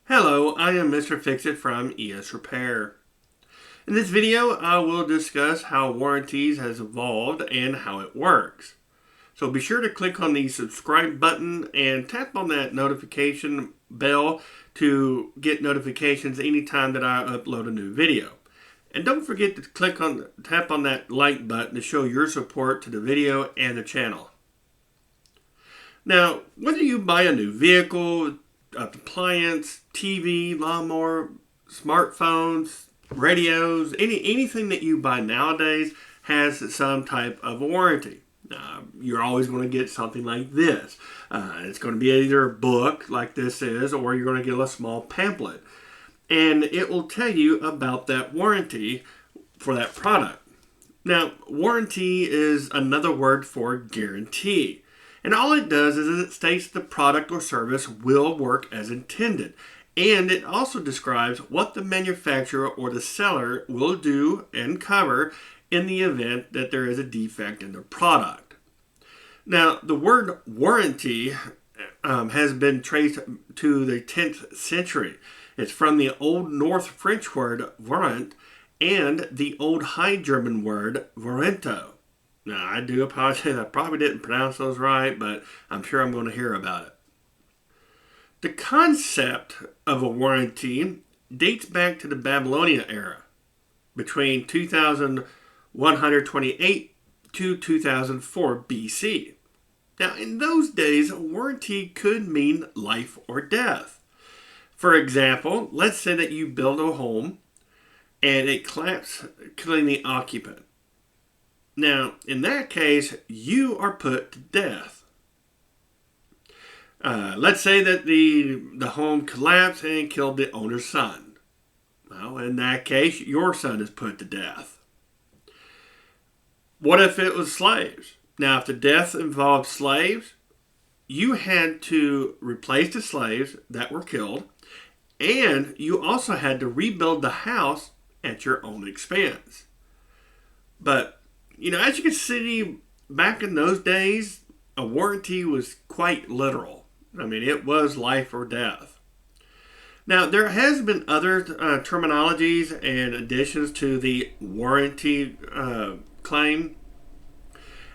Hello, I am Mr. Fixit from ES Repair. In this video, I will discuss how warranties has evolved and how it works. So be sure to click on the subscribe button and tap on that notification bell to get notifications anytime that I upload a new video. And don't forget to tap on that like button to show your support to the video and the channel. Now, whether you buy a new vehicle, appliance, TV, lawnmower, smartphones, radios, anything that you buy nowadays has some type of warranty. You're always going to get something like this. It's going to be either a book like this is, or you're going to get a small pamphlet. And it will tell you about that warranty for that product. Now, warranty is another word for guarantee. And all it does is it states the product or service will work as intended. And it also describes what the manufacturer or the seller will do and cover in the event that there is a defect in the product. Now, the word warranty has been traced to the 10th century. It's from the Old North French word warrant and the Old High German word warranto. Now, I do apologize. I probably didn't pronounce those right, but I'm sure I'm going to hear about it. The concept of a warranty dates back to the Babylonian era, between 2128 to 2004 BC. Now, in those days, a warranty could mean life or death. For example, let's say that you build a home and it collapses, killing the occupant. Now, in that case, you are put to death. Let's say that the home collapsed and killed the owner's son. Well, in that case, your son is put to death. What if it was slaves? Now, if the death involved slaves, you had to replace the slaves that were killed, and you also had to rebuild the house at your own expense. But as you can see, back in those days, a warranty was quite literal. I mean, it was life or death. Now, there has been other terminologies and additions to the warranty claim.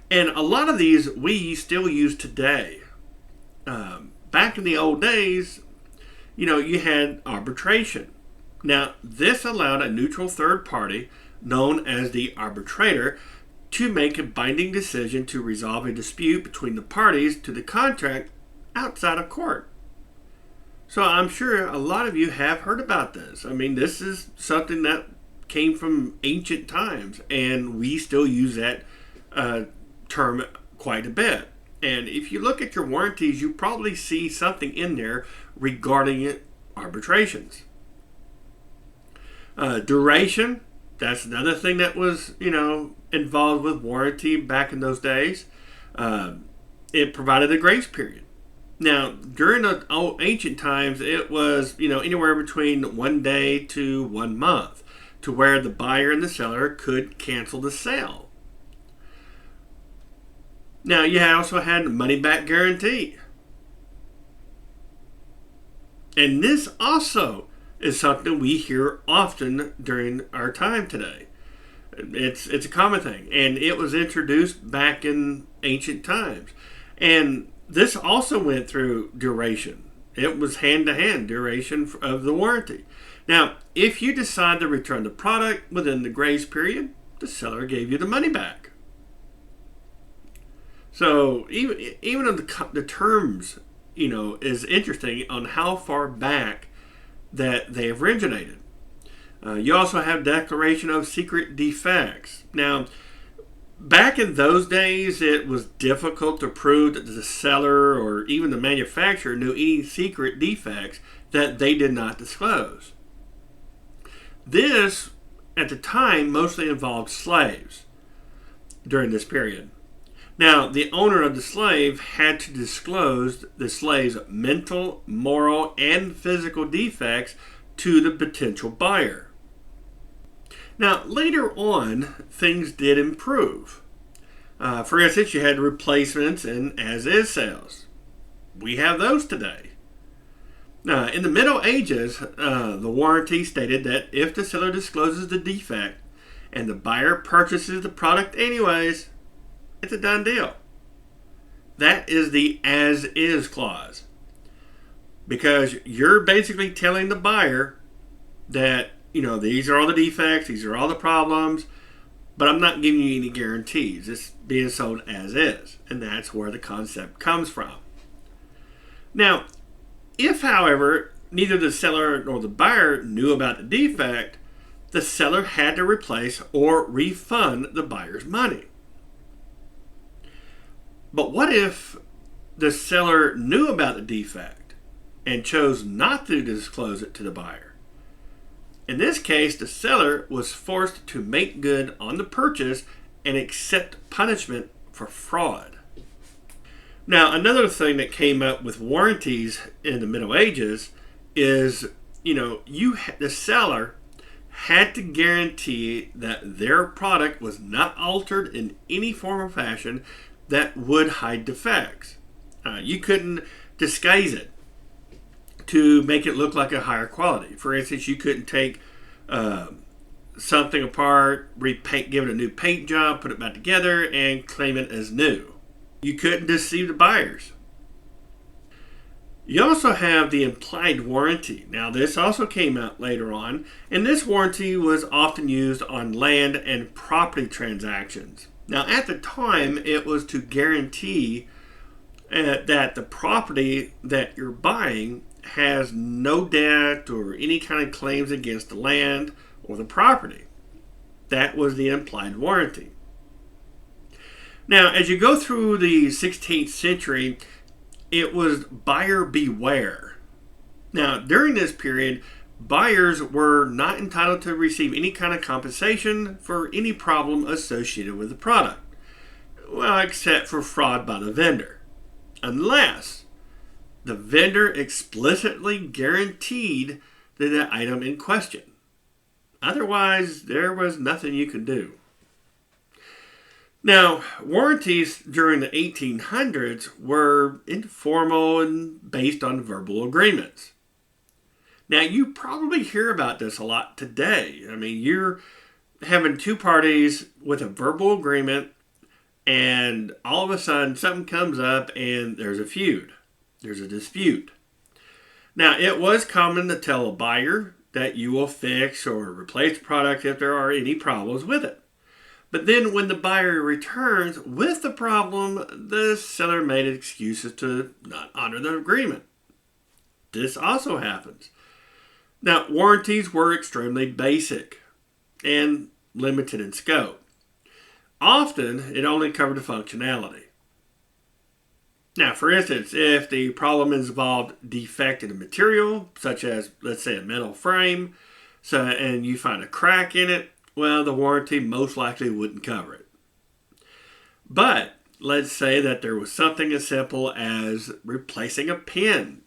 And a lot of these we still use today. Back in the old days, you had arbitration. Now, this allowed a neutral third party, known as the arbitrator, to make a binding decision to resolve a dispute between the parties to the contract outside of court. So I'm sure a lot of you have heard about this. I mean, this is something that came from ancient times, and we still use that term quite a bit. And if you look at your warranties, you probably see something in there regarding arbitrations. Duration. That's another thing that was, involved with warranty back in those days. It provided a grace period. Now, during the ancient times, it was, anywhere between 1 day to 1 month, to where the buyer and the seller could cancel the sale. Now, you also had money back guarantee. And this also is something we hear often during our time today. It's a common thing, and it was introduced back in ancient times. And this also went through duration. It was hand-to-hand duration of the warranty. Now, if you decide to return the product within the grace period, the seller gave you the money back. So even the terms, is interesting on how far back that they have originated. You also have declaration of secret defects. Now, back in those days, it was difficult to prove that the seller or even the manufacturer knew any secret defects that they did not disclose. This, at the time, mostly involved slaves during this period. Now, the owner of the slave had to disclose the slave's mental, moral, and physical defects to the potential buyer. Now, later on, things did improve. For instance, you had replacements and as-is sales. We have those today. Now, in the Middle Ages, the warranty stated that if the seller discloses the defect and the buyer purchases the product anyways, it's a done deal. That is the as is clause. Because you're basically telling the buyer that, these are all the defects, these are all the problems, but I'm not giving you any guarantees. It's being sold as is. And that's where the concept comes from. Now, if, however, neither the seller nor the buyer knew about the defect, the seller had to replace or refund the buyer's money. But what if the seller knew about the defect and chose not to disclose it to the buyer? In this case, the seller was forced to make good on the purchase and accept punishment for fraud. Now, another thing that came up with warranties in the Middle Ages is, the seller had to guarantee that their product was not altered in any form or fashion that would hide defects. You couldn't disguise it to make it look like a higher quality. For instance, you couldn't take something apart, repaint, give it a new paint job, put it back together, and claim it as new. You couldn't deceive the buyers. You also have the implied warranty. Now, this also came out later on, and this warranty was often used on land and property transactions. Now, at the time, it was to guarantee that the property that you're buying has no debt or any kind of claims against the land or the property. That was the implied warranty. Now, as you go through the 16th century, it was buyer beware. Now, during this period, buyers were not entitled to receive any kind of compensation for any problem associated with the product. Well, except for fraud by the vendor. Unless the vendor explicitly guaranteed the item in question. Otherwise, there was nothing you could do. Now, warranties during the 1800s were informal and based on verbal agreements. Now, you probably hear about this a lot today. I mean, you're having two parties with a verbal agreement, and all of a sudden something comes up and there's a feud. There's a dispute. Now, it was common to tell a buyer that you will fix or replace the product if there are any problems with it. But then when the buyer returns with the problem, the seller made excuses to not honor the agreement. This also happens. Now, warranties were extremely basic and limited in scope. Often, it only covered the functionality. Now, for instance, if the problem involved defect in a material, such as, let's say, a metal frame, and you find a crack in it, well, the warranty most likely wouldn't cover it. But let's say that there was something as simple as replacing a pin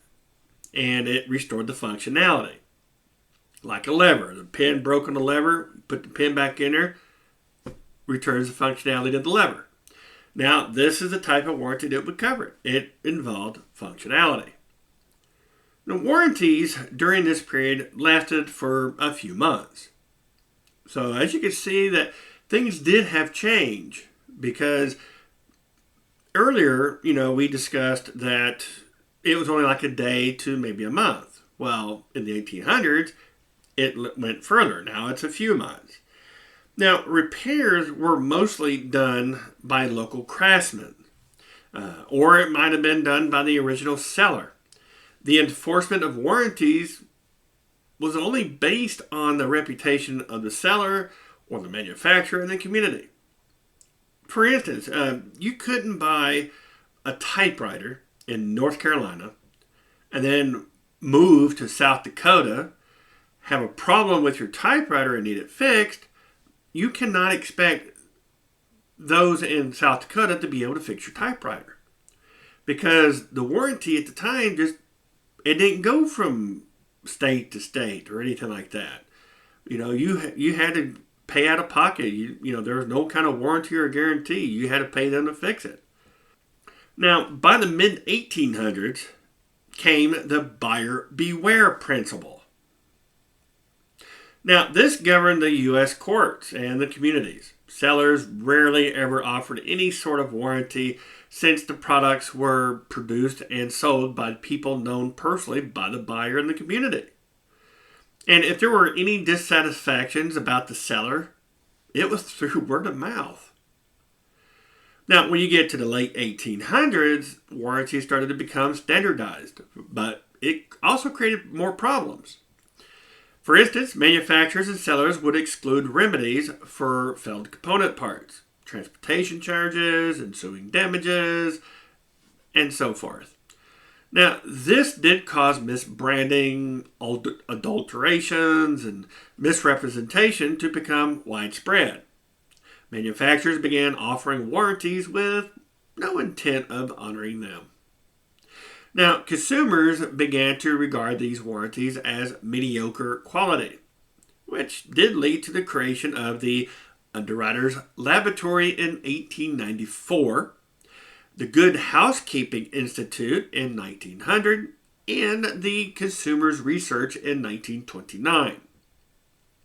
and it restored the functionality. Like a lever. The pin broke on the lever, put the pin back in there, returns the functionality of the lever. Now, this is the type of warranty that would cover it. It involved functionality. Now, warranties during this period lasted for a few months. So as you can see that things did have change because earlier, we discussed that it was only like a day to maybe a month. Well, in the 1800s, it went further. Now it's a few months. Now, repairs were mostly done by local craftsmen, or it might have been done by the original seller. The enforcement of warranties was only based on the reputation of the seller or the manufacturer in the community. For instance, you couldn't buy a typewriter in North Carolina and then move to South Dakota, have a problem with your typewriter and need it fixed. You cannot expect those in South Dakota to be able to fix your typewriter because the warranty at the time it didn't go from state to state or anything like that. You had to pay out of pocket. There was no kind of warranty or guarantee. You had to pay them to fix it. Now, by the mid-1800s, came the buyer beware principle. Now, this governed the U.S. courts and the communities. Sellers rarely ever offered any sort of warranty since the products were produced and sold by people known personally by the buyer in the community. And if there were any dissatisfactions about the seller, it was through word of mouth. Now, when you get to the late 1800s, warranties started to become standardized, but it also created more problems. For instance, manufacturers and sellers would exclude remedies for failed component parts, transportation charges, ensuing damages, and so forth. Now, this did cause misbranding, adulterations, and misrepresentation to become widespread. Manufacturers began offering warranties with no intent of honoring them. Now, consumers began to regard these warranties as mediocre quality, which did lead to the creation of the Underwriters Laboratory in 1894, the Good Housekeeping Institute in 1900, and the Consumers Research in 1929.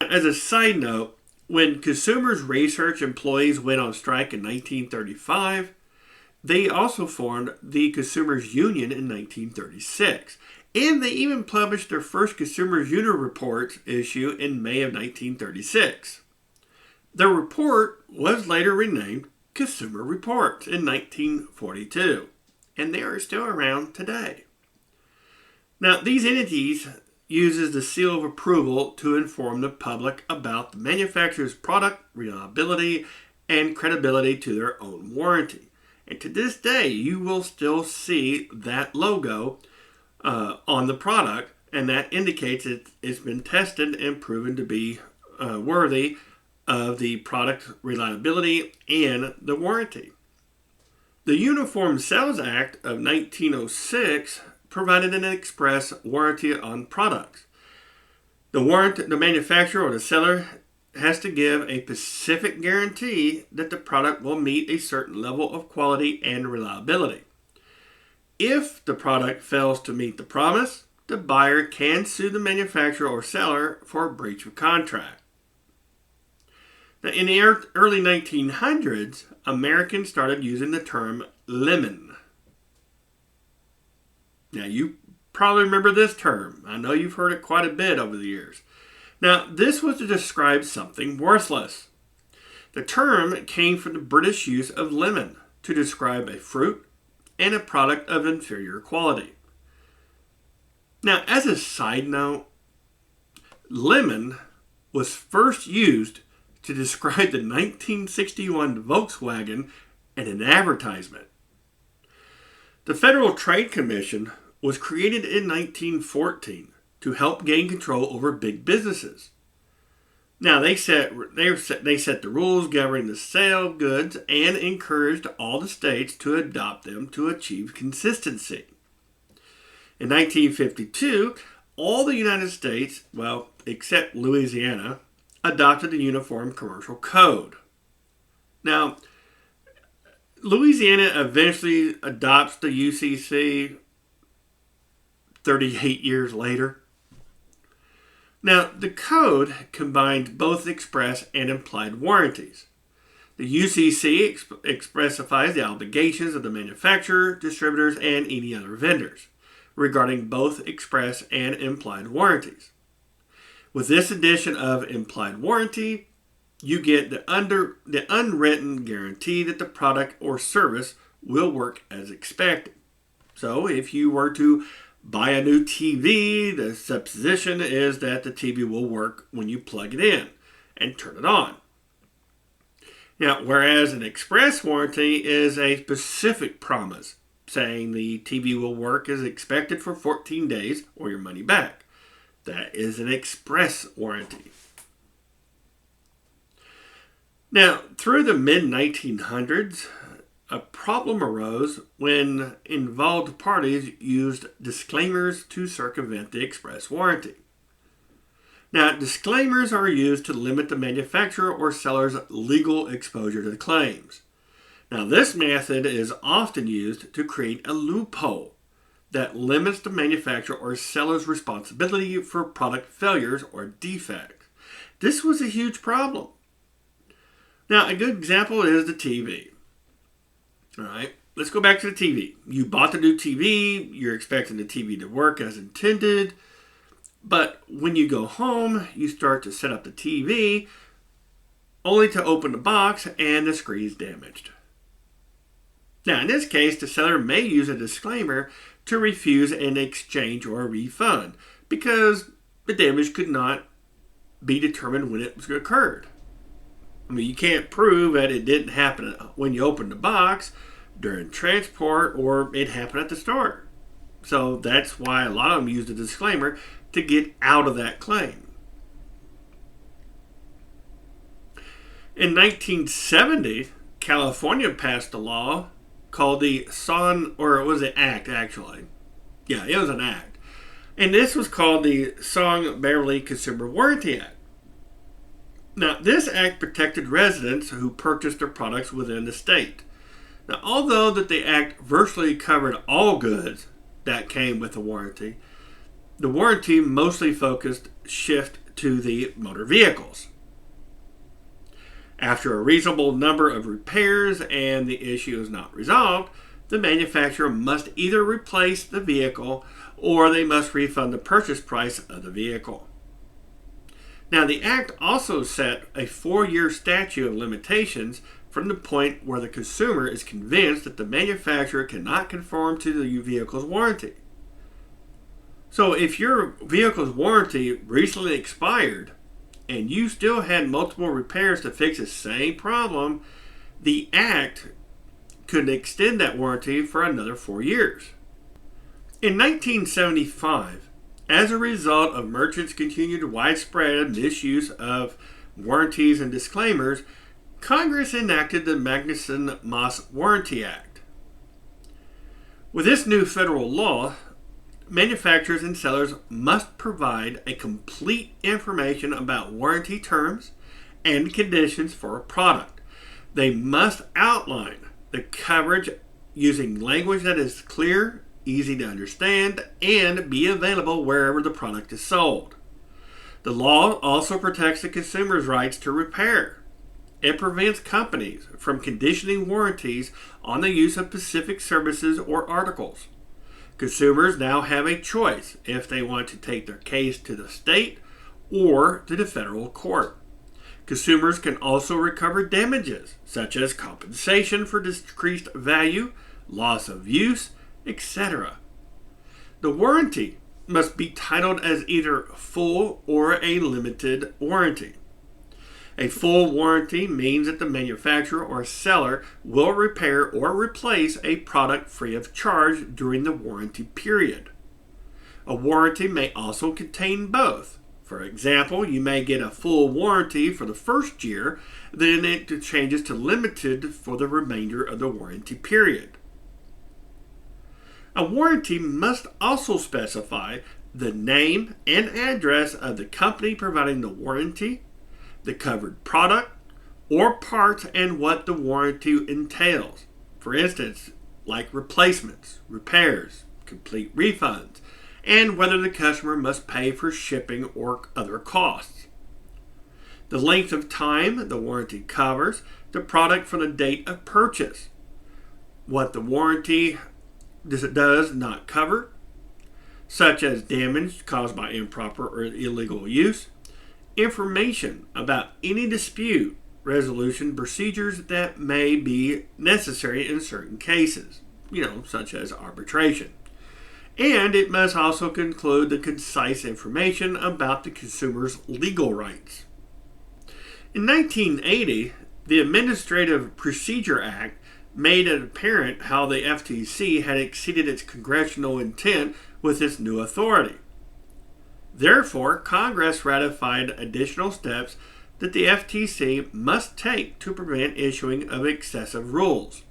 As a side note, when Consumers Research employees went on strike in 1935, they also formed the Consumers Union in 1936, and they even published their first Consumers Union report issue in May of 1936. Their report was later renamed Consumer Reports in 1942, and they are still around today. Now, these entities uses the seal of approval to inform the public about the manufacturer's product reliability and credibility to their own warranty. And to this day, you will still see that logo on the product, and that indicates it's been tested and proven to be worthy of the product reliability and the warranty. The Uniform Sales Act of 1906 provided an express warranty on products. The manufacturer or the seller has to give a specific guarantee that the product will meet a certain level of quality and reliability. If the product fails to meet the promise, the buyer can sue the manufacturer or seller for a breach of contract. Now, in the early 1900s, Americans started using the term lemon. Now, you probably remember this term. I know you've heard it quite a bit over the years. Now, this was to describe something worthless. The term came from the British use of lemon to describe a fruit and a product of inferior quality. Now, as a side note, lemon was first used to describe the 1961 Volkswagen in an advertisement. The Federal Trade Commission was created in 1914 to help gain control over big businesses. Now, they set the rules governing the sale of goods and encouraged all the states to adopt them to achieve consistency. In 1952, all the United States, well, except Louisiana, adopted the Uniform Commercial Code. Now, Louisiana eventually adopts the UCC 38 years later. Now, the code combined both express and implied warranties. The UCC specifies the obligations of the manufacturer, distributors, and any other vendors regarding both express and implied warranties. With this addition of implied warranty, you get the unwritten guarantee that the product or service will work as expected. So if you were to buy a new TV, the supposition is that the TV will work when you plug it in and turn it on. Now, whereas an express warranty is a specific promise saying the TV will work as expected for 14 days or your money back. That is an express warranty. Now, through the mid-1900s, a problem arose when involved parties used disclaimers to circumvent the express warranty. Now, disclaimers are used to limit the manufacturer or seller's legal exposure to the claims. Now, this method is often used to create a loophole that limits the manufacturer or seller's responsibility for product failures or defects. This was a huge problem. Now, a good example is the TV. All right, let's go back to the TV. You bought the new TV, you're expecting the TV to work as intended, but when you go home, you start to set up the TV, only to open the box and the screen is damaged. Now, in this case, the seller may use a disclaimer to refuse an exchange or a refund because the damage could not be determined when it occurred. I mean, you can't prove that it didn't happen when you opened the box, during transport, or it happened at the store. So that's why a lot of them use the disclaimer to get out of that claim. In 1970, California passed a law called the Act, actually. Yeah, it was an act. And this was called the Song-Beverly Consumer Warranty Act. Now, this act protected residents who purchased their products within the state. Now, although that the act virtually covered all goods that came with a warranty, the warranty mostly focused shift to the motor vehicles. After a reasonable number of repairs and the issue is not resolved, the manufacturer must either replace the vehicle or they must refund the purchase price of the vehicle. Now, the Act also set a 4-year statute of limitations from the point where the consumer is convinced that the manufacturer cannot conform to the vehicle's warranty. So if your vehicle's warranty recently expired and you still had multiple repairs to fix the same problem, the Act could extend that warranty for another 4 years. In 1975, as a result of merchants' continued widespread misuse of warranties and disclaimers, Congress enacted the Magnuson-Moss Warranty Act. With this new federal law, manufacturers and sellers must provide a complete information about warranty terms and conditions for a product. They must outline the coverage using language that is clear, easy to understand, and be available wherever the product is sold. The law also protects the consumer's rights to repair. It prevents companies from conditioning warranties on the use of specific services or articles. Consumers now have a choice if they want to take their case to the state or to the federal court. Consumers can also recover damages, such as compensation for decreased value, loss of use, etc. The warranty must be titled as either full or a limited warranty. A full warranty means that the manufacturer or seller will repair or replace a product free of charge during the warranty period. A warranty may also contain both. For example, you may get a full warranty for the first year, then it changes to limited for the remainder of the warranty period. A warranty must also specify the name and address of the company providing the warranty, the covered product or parts, and what the warranty entails. For instance, like replacements, repairs, complete refunds, and whether the customer must pay for shipping or other costs. The length of time the warranty covers, the product from the date of purchase, what the warranty does not cover, such as damage caused by improper or illegal use, information about any dispute resolution procedures that may be necessary in certain cases, such as arbitration. And it must also include the concise information about the consumer's legal rights. In 1980, the Administrative Procedure Act made it apparent how the FTC had exceeded its congressional intent with its new authority. Therefore, Congress ratified additional steps that the FTC must take to prevent issuing of excessive rules.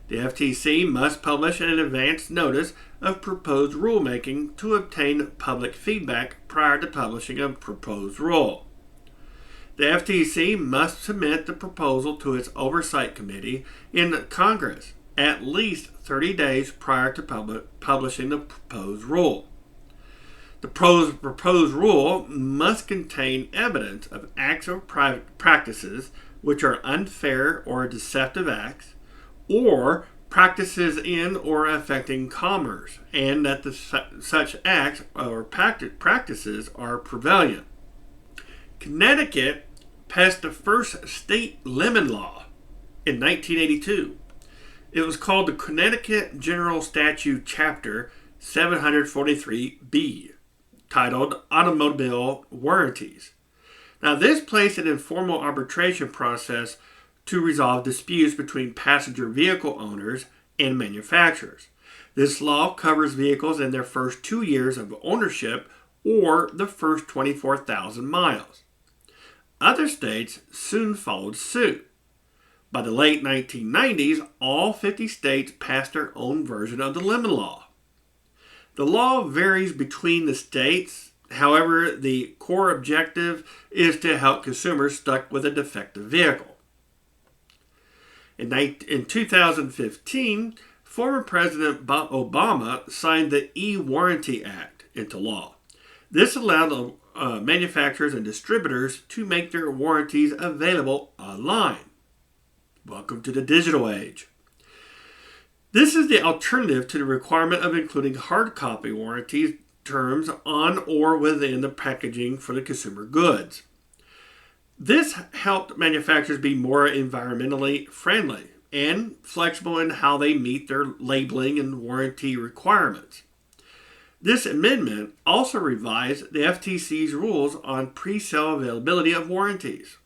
The FTC must publish an advance notice of proposed rulemaking to obtain public feedback prior to publishing a proposed rule. The FTC must submit the proposal to its oversight committee in Congress, at least 30 days prior to publishing the proposed rule. The proposed rule must contain evidence of acts or practices which are unfair or deceptive acts, or practices in or affecting commerce, and that such acts or practices are prevalent. Connecticut passed the first state lemon law in 1982. It was called the Connecticut General Statute Chapter 743B, titled Automobile Warranties. Now, this placed an informal arbitration process to resolve disputes between passenger vehicle owners and manufacturers. This law covers vehicles in their first 2 years of ownership or the first 24,000 miles. Other states soon followed suit. By the late 1990s, all 50 states passed their own version of the lemon law. The law varies between the states. However, the core objective is to help consumers stuck with a defective vehicle. In 2015, former President Obama signed the E-Warranty Act into law. This allowed manufacturers and distributors to make their warranties available online. Welcome to the digital age. This is the alternative to the requirement of including hard copy warranty terms on or within the packaging for the consumer goods. This helped manufacturers be more environmentally friendly and flexible in how they meet their labeling and warranty requirements. This amendment also revised the FTC's rules on pre-sale availability of warranties.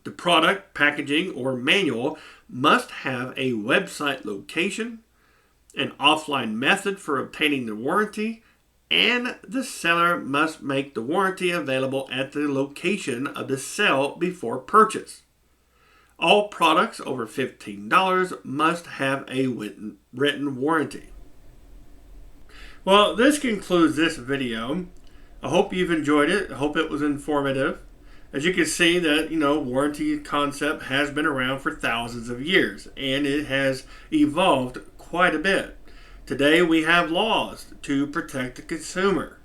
The product, packaging, or manual must have a website location, an offline method for obtaining the warranty, and the seller must make the warranty available at the location of the sale before purchase. All products over $15 must have a written warranty. Well, this concludes this video. I hope you've enjoyed it. I hope it was informative. As you can see that, warranty concept has been around for thousands of years, and it has evolved quite a bit. Today we have laws to protect the consumer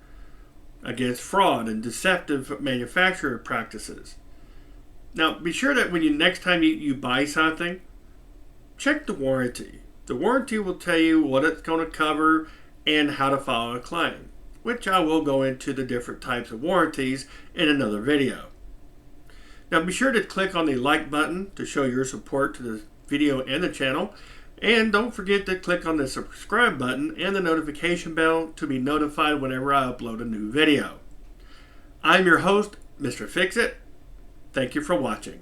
against fraud and deceptive manufacturer practices. Now, be sure that when next time you buy something, check the warranty. The warranty will tell you what it's going to cover and how to file a claim, which I will go into the different types of warranties in another video. Now, be sure to click on the like button to show your support to the video and the channel. And don't forget to click on the subscribe button and the notification bell to be notified whenever I upload a new video. I'm your host, Mr. Fix-It. Thank you for watching.